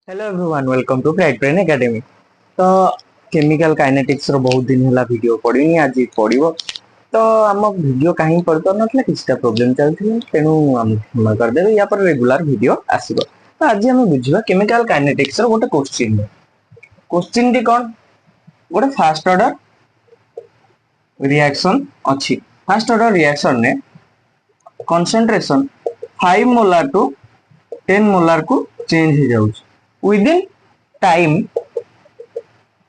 Hello everyone welcome to bright brain academy. तो chemical kinetics रो बहुत दिन होला वीडियो पड़ीनी आज पड़ो। तो आम वीडियो कहीं पड़ पार ना किसी प्रोब्लेम चलती तेणु आम क्षमा करदे या पर रेगुलर वीडियो आसब। तो आज आम बुझा केमिकल काइनेटिक्स रो गोटे क्वेश्चन। क्वेश्चन टी कौन गोटे फास्ट ऑर्डर रिएक्शन अच्छी। फास्ट ऑर्डर रिएक्शन ने कंसंट्रेशन 5 मोलार टू 10 मोलार को चेंज हो जाउछ within time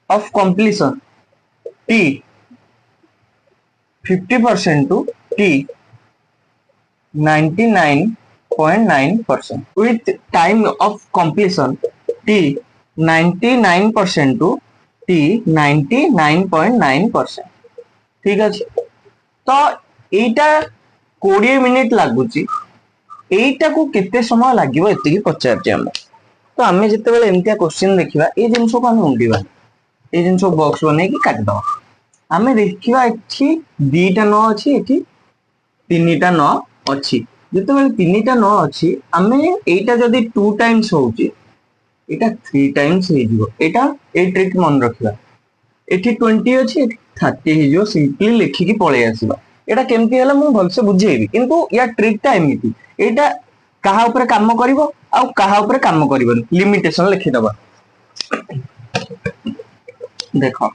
of completion t 50% to t 99.9% with time of completion t 99% to t 99.9%। ठीक अच्छे। तो एटा 20 मिनिट लगुच एटा को केते समय लगे एति पचार। तो आम जिते एमती क्वेश्चन देखा ये जिन को आम मुंडा ये जिन बॉक्स बन काटिद आम देखा दीटा न अच्छी तीन टा न अच्छी जिते तीन टा न अच्छी आम एटा जदि 2 टाइम्स होची एटा 3 टाइम्स एटा ए ट्रिक मन रखा एठी 20 अच्छी 30 हो सिंपली लिखिकी पलि आसवा। एटा केमती है मुझे भलसे बुझेबी किंतु या ट्रिकटा एमती एटा कहा ऊपर काम करिवो आउ कहा ऊपर काम करिवोनी लिमिटेशन लिखिदबा। देखो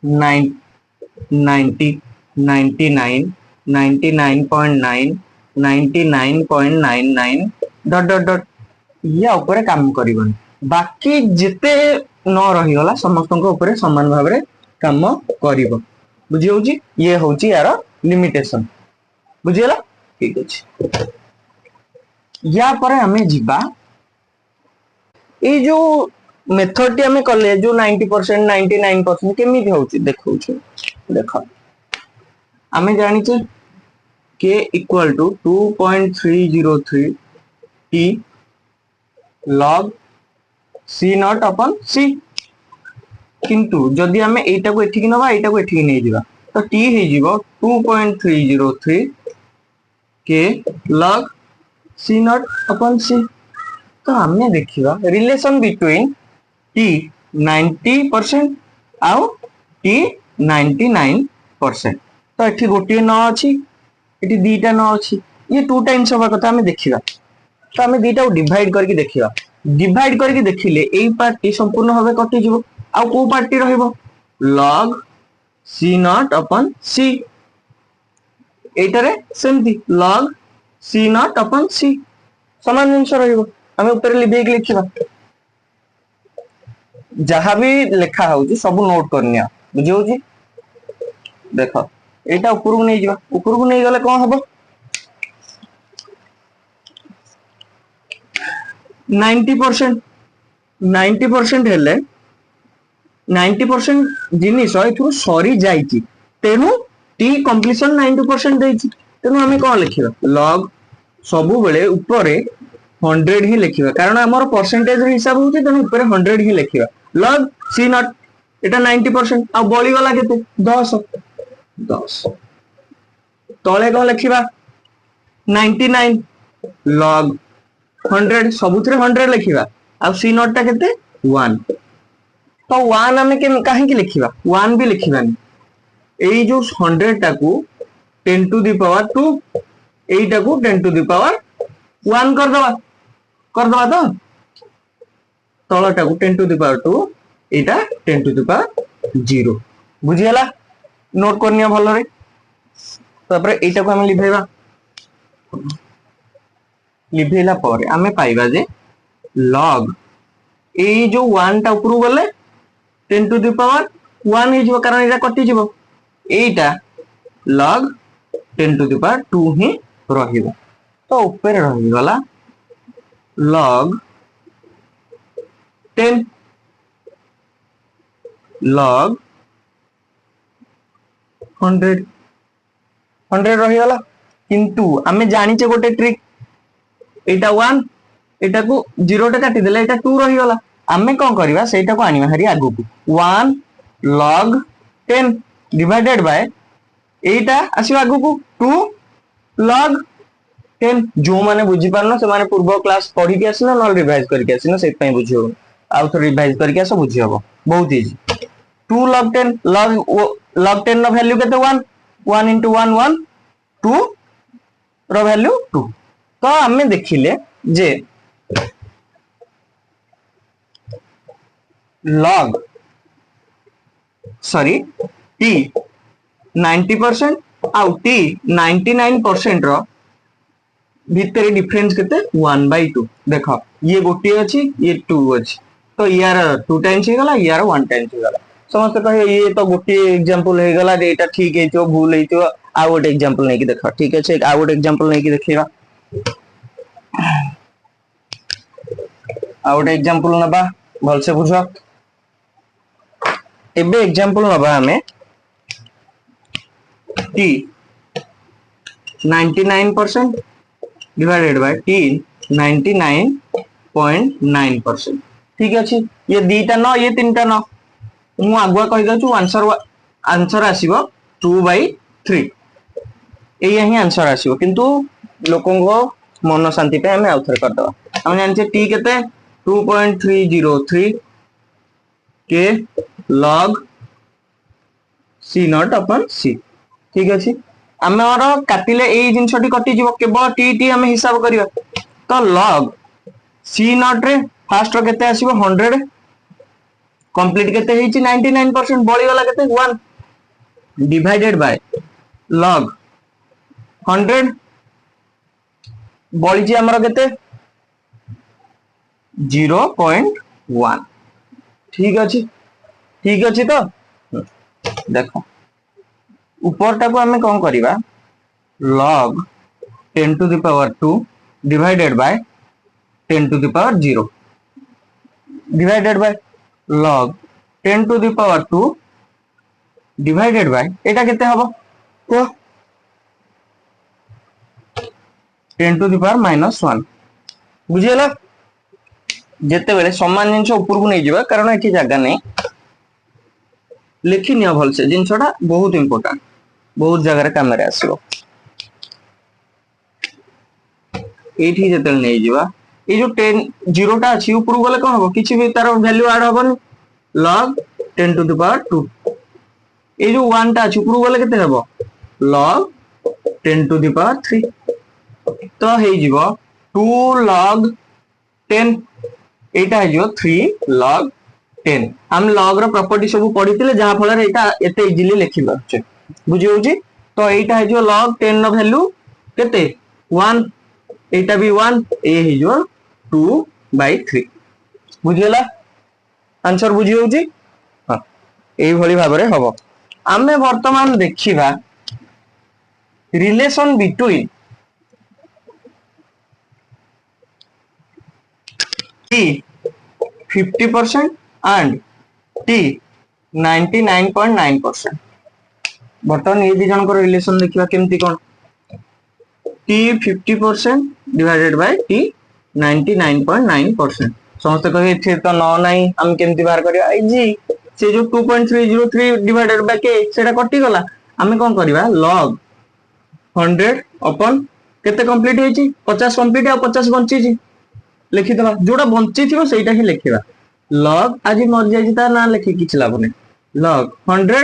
90 99 99.9 99.99 डॉट डॉट डॉट या ऊपर काम करिवोनी बाकी जिते न रहीगला समस्त ऊपर समान भाव में काम करिवो। बुझी होची ये होची यार लिमिटेशन बुझीगला। ठीक अच्छे या पर हमें जीवा ये जो मेथड टी हमें कले जो 90% 99% केमिति होची देखौ छु। देखो हमें जानिचे k equal to 2.303 t log c not अपन c किंतु जदि हमें एटा को एठी नबा एटा को एठी नै जिवा तो t हे जिवो 2.303 k log c नॉट अपन c। तो हमने देखिवा रिलेशन बिटवीन t 90% आउ t 99%। तो एठी गोटे न अछि एठी दीटा न अछि ये 2 टाइम्स होबा कथा हमें देखिवा। तो हमें दीटा को डिवाइड करके देखिवा डिवाइड करके देखिले एई पार्टी संपूर्ण भाबे कटि जिवो आउ को पार्टी रहइबो log c नॉट अपन c एटारे सेमती log c नॉट अपन c समान जिनस रहिबो। हमें ऊपर लिखेक लिखिबा जहां भी लिखा होउची सब नोट करनिया बुझी होउची। देखो एटा ऊपर को नै जिबा ऊपर को नै गले कोन हबो 90% 90% हेले 90% जिनिस एथु सरी जाईची तेनु टी कंप्लीशन 90% देईची तेनु हमें कोन लिखिबा log सबु बेले ऊपर 100 ही लिखिबा कारण हमर परसेंटेज हिसाब होउची तेनु ऊपर 100 ही लिखिबा log c नॉट एटा 90% आ बळी वाला केते 10 10 तळे कोन लिखिबा 99 log 100 सबुथरे 100 लिखिबा आ c नॉट ता केते 1 तो 1 हमें के काहे की लिखिबा 1 भी लिखिबानी एई जो 100 टा को 10 टू द पावर 2 एईटा को 10 टू द पावर 1 कर दबा तो तळटा को 10 to the power 2 Etah 10 to the power 0 बुझी हला नोट करनिया भलो रे। तापर एटा को हम लिखेबा लिखेला पर हमें पाइबा जे log ए जो 1 टा ऊपर गले 10 टू द पावर 1 हे जो कारण एटा कटि जिवो एटा log 10 टू द पावर 2 ही रहिबो। तो ऊपर रहि गला log 10 log 100 100 रहि गला किंतु हमें जानि छे गोटे ट्रिक एटा 1 एटा को 0 टा काटि देले एटा 2 रहि गला हमें कोन करबा सेटा को आनिबा हरी आगु को 1 log 10 डिवाइडेड बाय एटा आसी आगु को 2 log 10 जो माने बुझी पारनो से माने पूर्व क्लास पढ़ी के आसिना न रिवाइज करके आसिना से पई बुझी हो आउ थोड़ी रिवाइज करके आसो बुझी हबो बहुत इजी 2 log 10 log 10 नो वैल्यू केते 1 1 into 1 1 2 रो वैल्यू 2 तो हमें देखिले जे log सॉरी t 90% आउ t 99% रो भितर डिफरेंस केते 1/2 देखो ये गोटी अछि ये 2 अछि तो यार 2 टाइम्स हे गला यार 1 टाइम्स हे गला समस्त कहे ये तो गोटी एग्जांपल हे गला एटा ठीक हे तो भूल हे तो आ गोटे एग्जांपल नै कि देखो ठीक अछि आ गोटे एग्जांपल नै कि देखिबा आ गोटे एग्जांपल नबा भल से बुझो एबे एग्जांपल नबा हमें t 99% divided by t 99.9% ठीक अछि ये दीटा न ये तीनटा न मु आगुआ कहि दछु आंसर आसीबो 2/3 एया ही आंसर आसीबो किंतु लोकन को मन शांति पे हमें आउथर कर दबा हम जानि t केते 2.303 के log c नॉट अपन c ठीक अछि आमर काटिले ए जिनसटी कटि जीवो केवल टी टी हम हिसाब करियो तो log c नॉट रे फर्स्ट रो केते आसीबो 100 कंप्लीट केते हेची 99% बळी वाला केते 1 डिवाइडेड बाय log 100 बळी जी हमर केते 0.1 ठीक अछि तो देखो ऊपर टाको हमें कौन करिबा log 10 to the power 2 divided by 10 to the power 0 divided by log 10 to the power 2 divided by एटा केते हबो तो 10 to the power -1 बुझियला जेते बेले समान जिंस ऊपर को नै जिबा कारण एठी जगह नै लिखि निया भल से जिंसटा बहुत इंपोर्टेंट बहुत जगह रे काम रे आसीबो एठी जेतल नै जिबा ए जो 10 0 टा अछि ऊपर गले कोन हबो किछि भी तार वैल्यू ऐड हबन log 10 to the power 2 ए जो 1 टा अछि ऊपर गले केते हबो log 10 to the power 3 तो हे जिवो 2 log 10 एटा हे जिवो 3 log 10 हम log रो प्रॉपर्टी सब पढितिले जहा फल रे एटा एते इजीली लिखि पाछे बुझि होउची तो एटा हे जो log 10 नो वैल्यू केते 1 एटा भी 1 ए हे जो 2/3 बुझियला आंसर बुझि होउची हां एई भली भाबरे हबो आमे वर्तमान देखिबा relation between t 50% and t 99.9% बर्तमान ये दी जन को रिलेशन देखिबा केमती कोन t 50% divided by t 99.9% समस्त कहे एथे तो न नाही हम केमती बाहर करिया इजी से जो 2.303 डिवाइडेड बाय के सेटा कटि गला हमें कोन करिबा log 100 अपन केते कंप्लीट हेची 50 कंप्लीट आ 50 बंची जी लिखि दबा जोडा बंची थिबो सेटा ही लिखिबा log आज मर जाई ता ना लिखि किछ लाभ नै log 100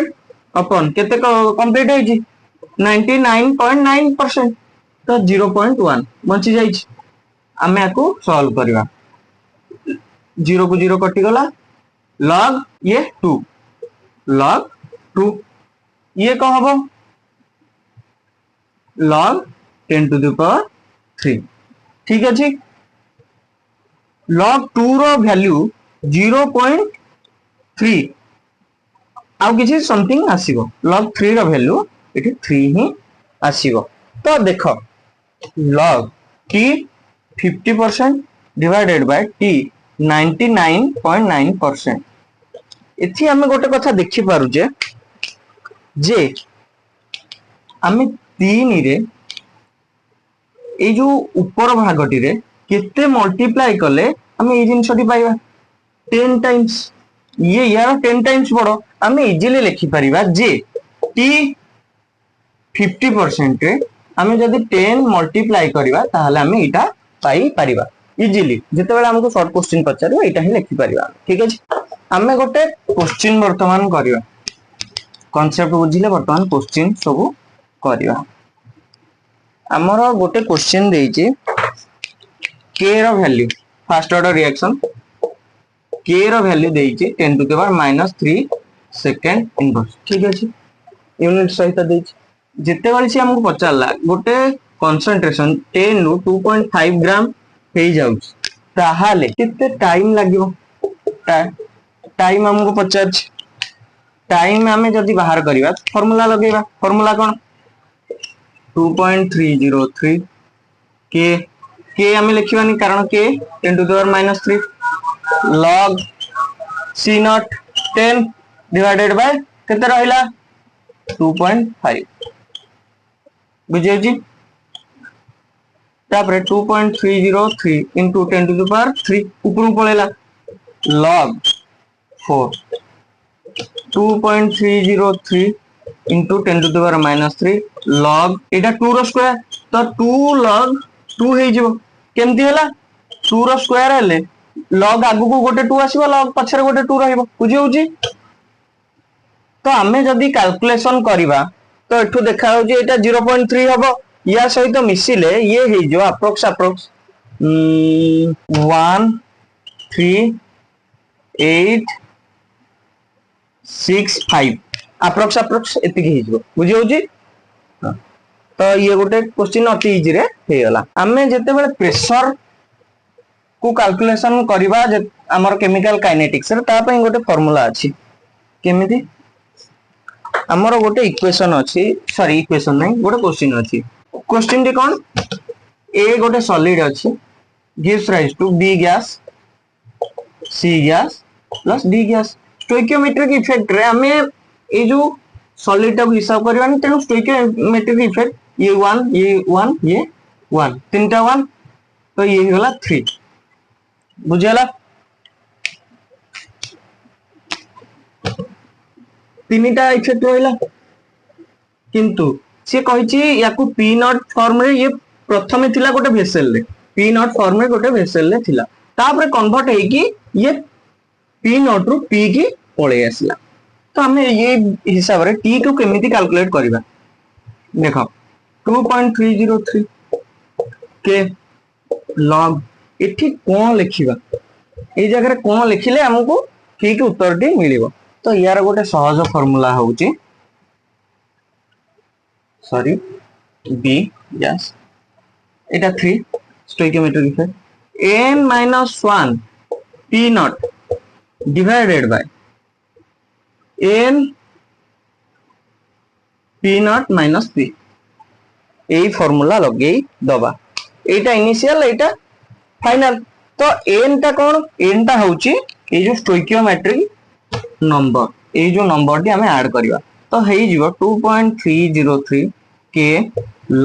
अपन केते कंप्लीट हेची 99.9% तो 0.1 बंची जाई हमें आको सॉल्व करबा 0 को 0 कटि गला log ये 2 log 2 ये कौन हबो log 10 to the power 3 ठीक अछि log 2 रो वैल्यू 0.3 आउ किछि समथिंग आसीबो log 3 रो वैल्यू एठी 3 ही आसीबो तो देखो log t 50% divided by t 99.9% एथि हमें गोटे कथा देखि पारु जे हमें 3 रे ए जो ऊपर भागटी रे केते मल्टीप्लाई कले हमें ए जिनसटी पाइबा 10 टाइम्स ये यार 10 टाइम्स बड़ो हमें इजीली लिखि परिबा जे t 50% रे आमे जदि 10 मल्टीप्लाई करबा ताहले आमे इटा पाई परिबा इजीली जेतेबेला हमको शॉर्ट क्वेश्चन पचारो इटा ही लिखि परिबा ठीक अछि आमे गोटे क्वेश्चन वर्तमान करबा कांसेप्ट बुझिले वर्तमान क्वेश्चन सब करबा हमर गोटे क्वेश्चन देइछि k रो value first order reaction k रो वैल्यू देइछि 10 to the power -3 second inverse ठीक अछि यूनिट सहित देइछि जेतेबेले से हमको पचारला गोटे कंसंट्रेशन 10 नु 2.5 ग्राम हे जाउछ ताहाले कितने टाइम लागिवो टाइम हमको पचार टाइम आमे जदि बाहर करिबा फार्मूला लगेबा फार्मूला कोन 2.303 के आमे लिखिबानी कारण के 10 to the power -3 log c nought 10 divided by केते रहिला 2.5 बुझियो जी तापर 2.303 into 10 to the power 3 ऊपर पळेला log 4 2.303 into 10 to the power -3 log Etah 2 row square तो 2 log 2 हे जिवो केमती हला 2 रो स्क्वायर हेले log आगु को गोटे 2 आसीबो log पछरे गोटे 2 रहिबो बुझियो जी तो आमे जदी कैलकुलेशन करिबा तो एठू देखा हो जे एटा 0.3 हबो या सहित मिसिले ये हे जो अप्रोक्स 1 3 8 6 5 अप्रोक्स एति हे जो बुझियो जी तो ये गोटे क्वेश्चन अति इजी रे हे गला आमे जते बेले प्रेशर को कैलकुलेशन करिबा हमर केमिकल काइनेटिक्स रे ता पई गोटे फार्मूला अछि केमिति हमर गोटे इक्वेशन अछि सॉरी इक्वेशन नै गोटे क्वेश्चन अछि क्वेश्चन डी कोन ए गोटे सॉलिड अछि gives rise to B gas C gas plus D gas stoichiometric effect रे हमें ए जो सॉलिड टा हिसाब करबानी तेनु स्टोइकियोमेट्रिक इफेक्ट ये 1 तीनटा 1 तो ये होला 3 बुझला तीनटा इफेक्ट होइला किंतु से कहिछि याकू पी नॉट फॉर्म रे ये प्रथमे थिला गोटे वेसल रे पी नॉट फॉर्म रे गोटे वेसल रे थिला तापर कन्वर्ट हे कि ये पी नॉट रु पी की पळे आसला तो हमें ये हिसाब रे टी को केमिति कैलकुलेट करबा देखो 2.303 के log एठी कोन लिखिबा ए जगह रे कोन लिखिले हमको ठीक उत्तर टी मिलिबो तो यार गोटे सहज फार्मूला होउची सॉरी बी यस एटा 3 stoichiometric effect n-1 p not divided by n p not minus p एई फार्मूला लगेई दबा एटा इनिशियल एटा फाइनल तो n टा कोन n टा होउची ए जो स्टोइकियोमेट्रिक नंबर ए जो नंबर टी हमें ऐड करबा तो हेई जीवो 2.303 के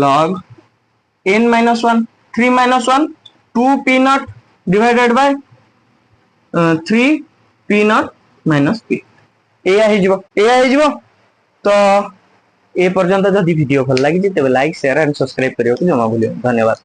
log n-1 3-1 2 p not divided bye 3 p not minus p एया हे जीवो तो ए पर्यंत जदि वीडियो भल लागि जेते लाइक शेयर एंड सब्सक्राइब करियो जमा भूलियो धन्यवाद।